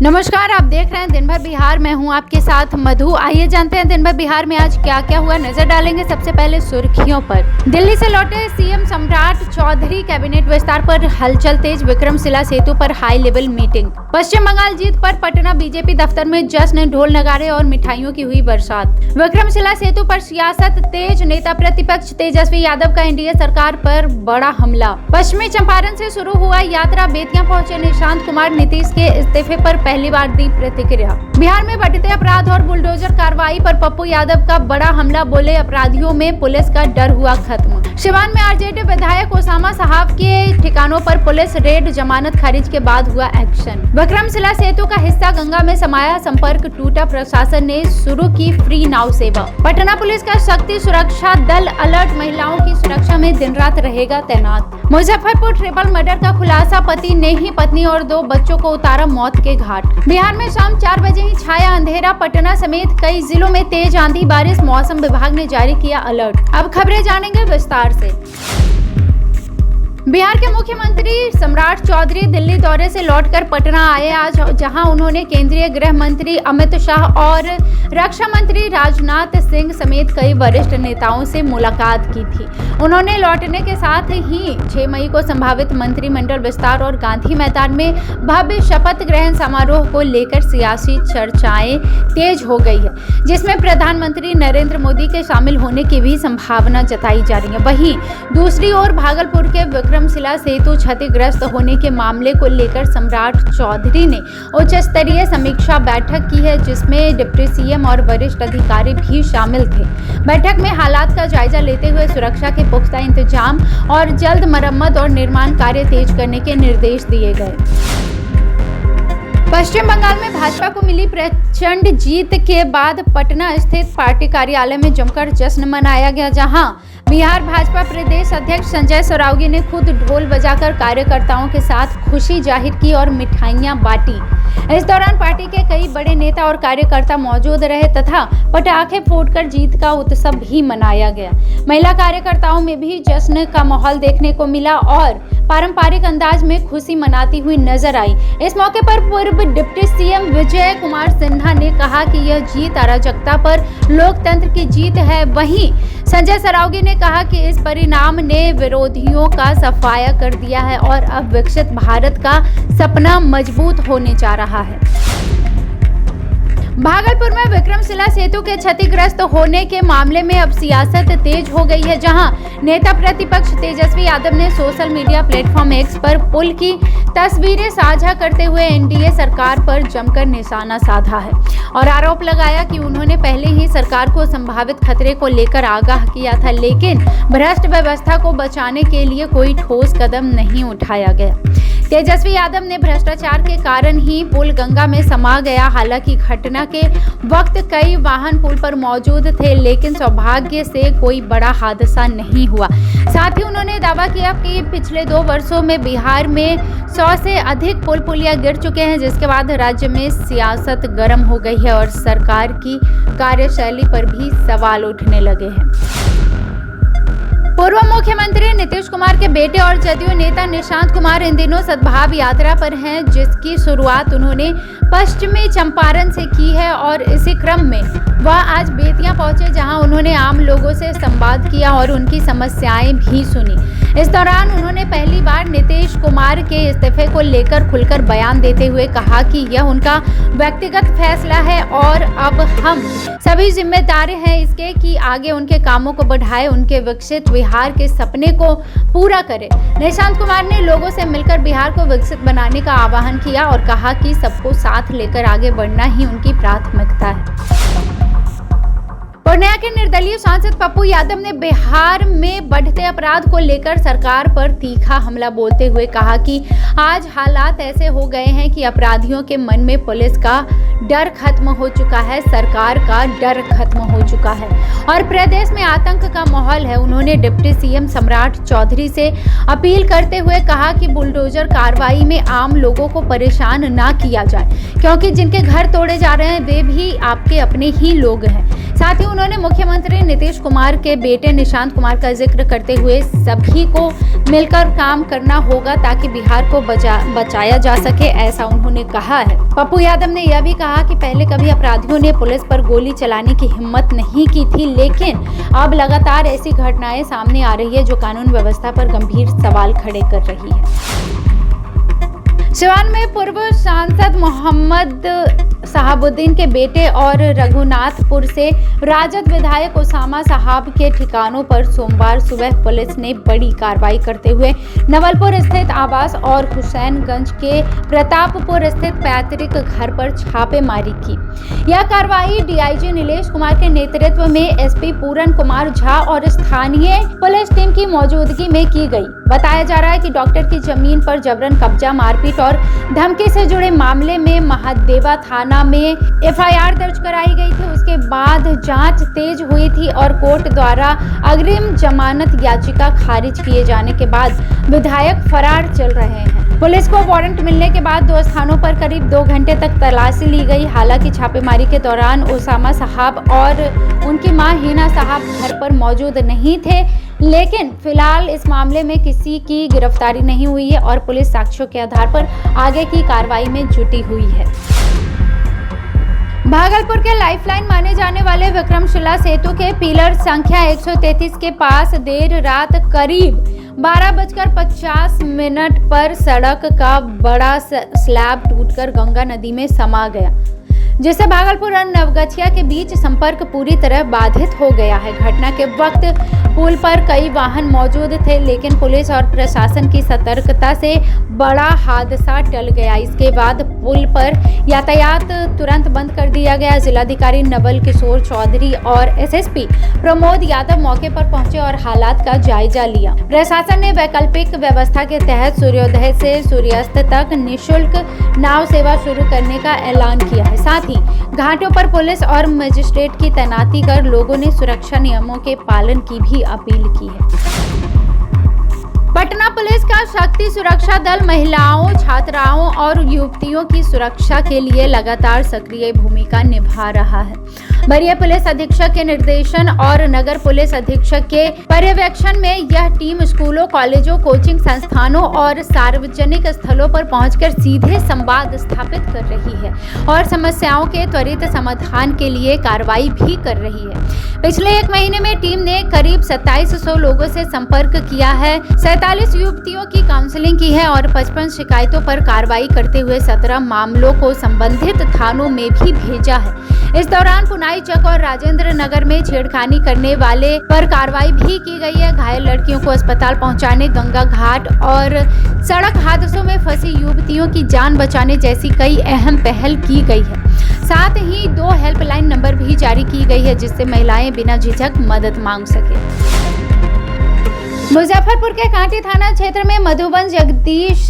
नमस्कार, आप देख रहे हैं दिन भर बिहार। मैं हूं आपके साथ मधु। आइए जानते हैं दिन भर बिहार में आज क्या क्या हुआ। नजर डालेंगे सबसे पहले सुर्खियों पर। दिल्ली से लौटे सीएम सम्राट चौधरी, कैबिनेट विस्तार पर हलचल तेज, विक्रमशिला सेतु पर हाई लेवल मीटिंग। पश्चिम बंगाल जीत पर पटना बीजेपी दफ्तर में जश्न, ढोल नगाड़े और मिठाइयों की हुई बरसात। विक्रमशिला सेतु पर सियासत तेज, नेता प्रतिपक्ष तेजस्वी यादव का एनडीए सरकार पर बड़ा हमला। पश्चिमी चंपारण से शुरू हुआ यात्रा, बेतिया पहुंचे निशांत कुमार, नीतीश के इस्तीफे पर पहली बार दी प्रतिक्रिया। बिहार में बढ़ते अपराध और बुलडोजर कार्रवाई पर पप्पू यादव का बड़ा हमला, बोले अपराधियों में पुलिस का डर हुआ खत्म। सिवान में आरजेडी विधायक ओसामा साहब के ठिकानों पर पुलिस रेड, जमानत खारिज के बाद हुआ एक्शन। विक्रमशिला सेतु का हिस्सा गंगा में समाया, संपर्क टूटा, प्रशासन ने शुरू की फ्री नाव सेवा। पटना पुलिस का शक्ति सुरक्षा दल अलर्ट, महिलाओं की सुरक्षा में दिन रात रहेगा तैनात। मुजफ्फरपुर ट्रिपल मर्डर का खुलासा, पति ने ही पत्नी और 2 बच्चों को उतारा मौत के घाट। बिहार में शाम 4 बजे ही छाया अंधेरा, पटना समेत कई जिलों में तेज आंधी बारिश, मौसम विभाग ने जारी किया अलर्ट। अब खबरें जानेंगे विस्तार से। बिहार के मुख्यमंत्री सम्राट चौधरी दिल्ली दौरे से लौटकर पटना आए आज, जहां उन्होंने केंद्रीय गृह मंत्री अमित शाह और रक्षा मंत्री राजनाथ सिंह समेत कई वरिष्ठ नेताओं से मुलाकात की थी। उन्होंने लौटने के साथ ही 6 मई को संभावित मंत्रिमंडल विस्तार और गांधी मैदान में भव्य शपथ ग्रहण समारोह को लेकर सियासी चर्चाएं तेज हो गई है, जिसमें प्रधानमंत्री नरेंद्र मोदी के शामिल होने की भी संभावना जताई जा रही है। वहीं दूसरी ओर भागलपुर के विक्रमशिला सेतु क्षतिग्रस्त होने के मामले को लेकर सम्राट चौधरी ने उच्च स्तरीय समीक्षा बैठक की है, जिसमें डिप्टी सीएम और वरिष्ठ अधिकारी भी शामिल थे। बैठक में हालात का जायजा लेते हुए सुरक्षा के पुख्ता इंतजाम और जल्द मरम्मत और निर्माण कार्य तेज करने के निर्देश दिए गए। पश्चिम बंगाल में भाजपा को मिली प्रचंड जीत के बाद पटना स्थित पार्टी कार्यालय में जमकर जश्न मनाया गया, जहां बिहार भाजपा प्रदेश अध्यक्ष संजय सरावगी ने खुद ढोल बजाकर कार्यकर्ताओं के साथ खुशी जाहिर की और मिठाइयां बांटी। इस दौरान पार्टी के कई बड़े नेता और कार्यकर्ता मौजूद रहे तथा पटाखे फोड़कर जीत का उत्सव भी मनाया गया। महिला कार्यकर्ताओं में भी जश्न का माहौल देखने को मिला और पारंपरिक अंदाज में खुशी मनाती हुई नजर आई। इस मौके पर पूर्व डिप्टी सीएम विजय कुमार सिन्हा ने कहा कि यह जीत अराजकता पर लोकतंत्र की जीत है। वहीं संजय सरावगी ने कहा कि इस परिणाम ने विरोधियों का सफाया कर दिया है और अब विकसित भारत का सपना मजबूत होने जा रहा है। भागलपुर में विक्रमशिला सेतु के क्षतिग्रस्त होने के मामले में अब सियासत तेज हो गई है, जहां नेता प्रतिपक्ष तेजस्वी यादव ने सोशल मीडिया प्लेटफॉर्म एक्स पर पुल की तस्वीरें साझा करते हुए एनडीए सरकार पर जमकर निशाना साधा है और आरोप लगाया कि उन्होंने पहले ही सरकार को संभावित खतरे को लेकर आगाह किया था, लेकिन भ्रष्ट व्यवस्था को बचाने के लिए कोई ठोस कदम नहीं उठाया गया। तेजस्वी यादव ने भ्रष्टाचार के कारण ही पुल गंगा में समा गया। हालांकि घटना के वक्त कई वाहन पुल पर मौजूद थे, लेकिन सौभाग्य से कोई बड़ा हादसा नहीं हुआ। साथ ही उन्होंने दावा किया कि पिछले 2 वर्षों में बिहार में 100 से अधिक पुल पुलिया गिर चुके हैं, जिसके बाद राज्य में सियासत गर्म हो गई है और सरकार की कार्यशैली पर भी सवाल उठने लगे हैं। पूर्व मुख्यमंत्री नीतीश कुमार के बेटे और जदयू नेता निशांत कुमार इन दिनों सद्भाव यात्रा पर हैं, जिसकी शुरुआत उन्होंने पश्चिमी चंपारण से की है और इसी क्रम में वह आज बेतिया पहुंचे, जहां उन्होंने आम लोगों से संवाद किया और उनकी समस्याएं भी सुनी। इस दौरान उन्होंने पहली बार नीतीश कुमार के इस्तीफे को लेकर खुलकर बयान देते हुए कहा कि यह उनका व्यक्तिगत फैसला है और अब हम सभी जिम्मेदार हैं इसके कि आगे उनके कामों को बढ़ाए, उनके विकसित बिहार के सपने को पूरा करें। निशांत कुमार ने लोगों से मिलकर बिहार को विकसित बनाने का आह्वान किया और कहा कि सबको साथ लेकर आगे बढ़ना ही उनकी प्राथमिकता है। पूर्णिया के निर्दलीय सांसद पप्पू यादव ने बिहार में बढ़ते अपराध को लेकर सरकार पर तीखा हमला बोलते हुए कहा कि आज हालात ऐसे हो गए हैं कि अपराधियों के मन में पुलिस का डर खत्म हो चुका है, सरकार का डर खत्म हो चुका है और प्रदेश में आतंक का माहौल है। उन्होंने डिप्टी सीएम सम्राट चौधरी से अपील करते हुए कहा कि बुलडोजर कार्रवाई में आम लोगों को परेशान ना किया जाए, क्योंकि जिनके घर तोड़े जा रहे हैं वे भी आपके अपने ही लोग हैं। साथ ही उन्होंने मुख्यमंत्री नीतीश कुमार के बेटे निशांत कुमार का जिक्र करते हुए सभी को मिलकर काम करना होगा ताकि बिहार को बचाया जा सके, ऐसा उन्होंने कहा है। पप्पू यादव ने यह भी कहा कि पहले कभी अपराधियों ने पुलिस पर गोली चलाने की हिम्मत नहीं की थी, लेकिन अब लगातार ऐसी घटनाएं सामने आ रही है जो कानून व्यवस्था पर गंभीर सवाल खड़े कर रही है। सिवान में पूर्व सांसद मोहम्मद साहबुद्दीन के बेटे और रघुनाथपुर से राजद विधायक उसामा साहब के ठिकानों पर सोमवार सुबह पुलिस ने बड़ी कार्रवाई करते हुए नवलपुर स्थित आवास और हुसैनगंज के प्रतापपुर स्थित पैतृक घर पर छापेमारी की। यह कार्रवाई डीआईजी नीलेश कुमार के नेतृत्व में एसपी पूरन कुमार झा और स्थानीय पुलिस टीम की मौजूदगी में की गई। बताया जा रहा है कि डॉक्टर की जमीन पर जबरन कब्जा, मारपीट और धमकी से जुड़े मामले में महादेवा थाना में एफआईआर दर्ज कराई गई थी। उसके बाद जांच तेज हुई थी और कोर्ट द्वारा अग्रिम जमानत याचिका खारिज किए जाने के बाद विधायक फरार चल रहे हैं। पुलिस को वारंट मिलने के बाद 2 स्थानों पर करीब 2 घंटे तक तलाशी ली गई। हालांकि छापेमारी के दौरान उसामा साहब और उनकी मां हिना साहब घर पर मौजूद नहीं थे, लेकिन फिलहाल इस मामले में किसी की गिरफ्तारी नहीं हुई है और पुलिस साक्ष्यों के आधार पर आगे की कार्रवाई में जुटी हुई है। भागलपुर के लाइफलाइन माने जाने वाले विक्रमशिला सेतु के पिलर संख्या 133 के पास देर रात करीब 12:50 पर सड़क का बड़ा स्लैब टूटकर गंगा नदी में समा गया, जिससे भागलपुर और नवगछिया के बीच संपर्क पूरी तरह बाधित हो गया है। घटना के वक्त पुल पर कई वाहन मौजूद थे, लेकिन पुलिस और प्रशासन की सतर्कता से बड़ा हादसा टल गया। इसके बाद पुल पर यातायात तुरंत बंद कर दिया गया। जिलाधिकारी नवल किशोर चौधरी और एसएसपी प्रमोद यादव मौके पर पहुंचे और हालात का जायजा लिया। प्रशासन ने वैकल्पिक व्यवस्था के तहत सूर्योदय से सूर्यास्त तक निःशुल्क नाव सेवा शुरू करने का ऐलान किया है। साथ ही घाटों पर पुलिस और मजिस्ट्रेट की तैनाती कर लोगों ने सुरक्षा नियमों के पालन की भी अपील की है। पटना पुलिस का शक्ति सुरक्षा दल महिलाओं, छात्राओं और युवतियों की सुरक्षा के लिए लगातार सक्रिय भूमिका निभा रहा है। वरीय पुलिस अधीक्षक के निर्देशन और नगर पुलिस अधीक्षक के पर्यवेक्षण में यह टीम स्कूलों, कॉलेजों, कोचिंग संस्थानों और सार्वजनिक स्थलों पर पहुंचकर सीधे संवाद स्थापित कर रही है और समस्याओं के त्वरित समाधान के लिए कार्रवाई भी कर रही है। पिछले 1 महीने में टीम ने करीब 2700 लोगों से संपर्क किया है, 47 युवतियों की काउंसलिंग की है और 55 शिकायतों पर कार्रवाई करते हुए 17 मामलों को संबंधित थानों में भी भेजा है। इस दौरान पुनाई चक और राजेंद्र नगर में छेड़खानी करने वाले पर कार्रवाई भी की गई है। घायल लड़कियों को अस्पताल पहुंचाने, गंगा घाट और सड़क हादसों में फंसी युवतियों की जान बचाने जैसी कई अहम पहल की गई है। साथ ही 2 हेल्पलाइन नंबर भी जारी की गई है, जिससे महिलाएं बिना झिझक मदद मांग सके। मुजफ्फरपुर के कांटी थाना क्षेत्र में मधुबन जगदीश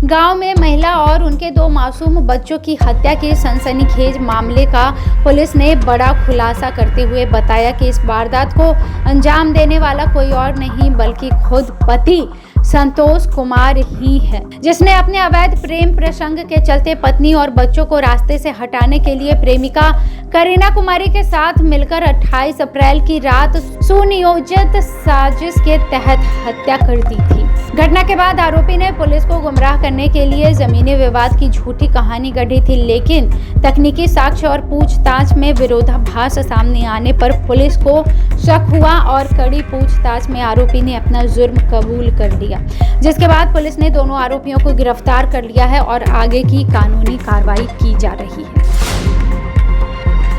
गांव में महिला और उनके 2 मासूम बच्चों की हत्या के सनसनीखेज मामले का पुलिस ने बड़ा खुलासा करते हुए बताया कि इस वारदात को अंजाम देने वाला कोई और नहीं बल्कि खुद पति संतोष कुमार ही है, जिसने अपने अवैध प्रेम प्रसंग के चलते पत्नी और बच्चों को रास्ते से हटाने के लिए प्रेमिका करीना कुमारी के साथ मिलकर 28 अप्रैल की रात सुनियोजित साजिश के तहत हत्या कर दी थी। घटना के बाद आरोपी ने पुलिस को गुमराह करने के लिए जमीनी विवाद की झूठी कहानी गढ़ी थी, लेकिन तकनीकी साक्ष्य और पूछताछ में विरोधाभास सामने आने पर पुलिस को शक हुआ और कड़ी पूछताछ में आरोपी ने अपना जुर्म कबूल कर लिया, जिसके बाद पुलिस ने दोनों आरोपियों को गिरफ्तार कर लिया है और आगे की कानूनी कार्रवाई की जा रही है।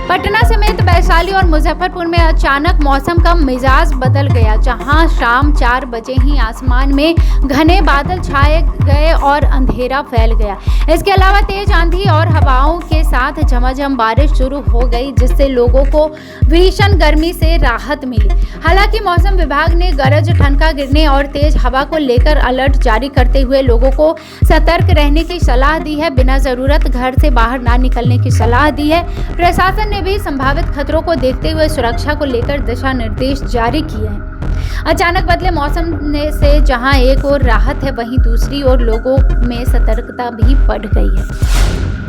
पटना समेत वैशाली और मुजफ्फरपुर में अचानक मौसम का मिजाज बदल गया, जहां शाम 4 बजे ही आसमान में घने बादल छाए गए और अंधेरा फैल गया। इसके अलावा तेज आंधी और हवाओं के साथ झमाझम बारिश शुरू हो गई, जिससे लोगों को भीषण गर्मी से राहत मिली। हालांकि मौसम विभाग ने गरज, ठनका गिरने और तेज हवा को लेकर अलर्ट जारी करते हुए लोगों को सतर्क रहने की सलाह दी है। बिना जरूरत घर से बाहर ना निकलने की सलाह दी है। प्रशासन ने भी संभावित खतरों को देखते हुए सुरक्षा को लेकर दिशा निर्देश जारी किए हैं। अचानक बदले मौसम से जहां एक ओर राहत है, वहीं दूसरी ओर लोगों में सतर्कता भी बढ़ गई है।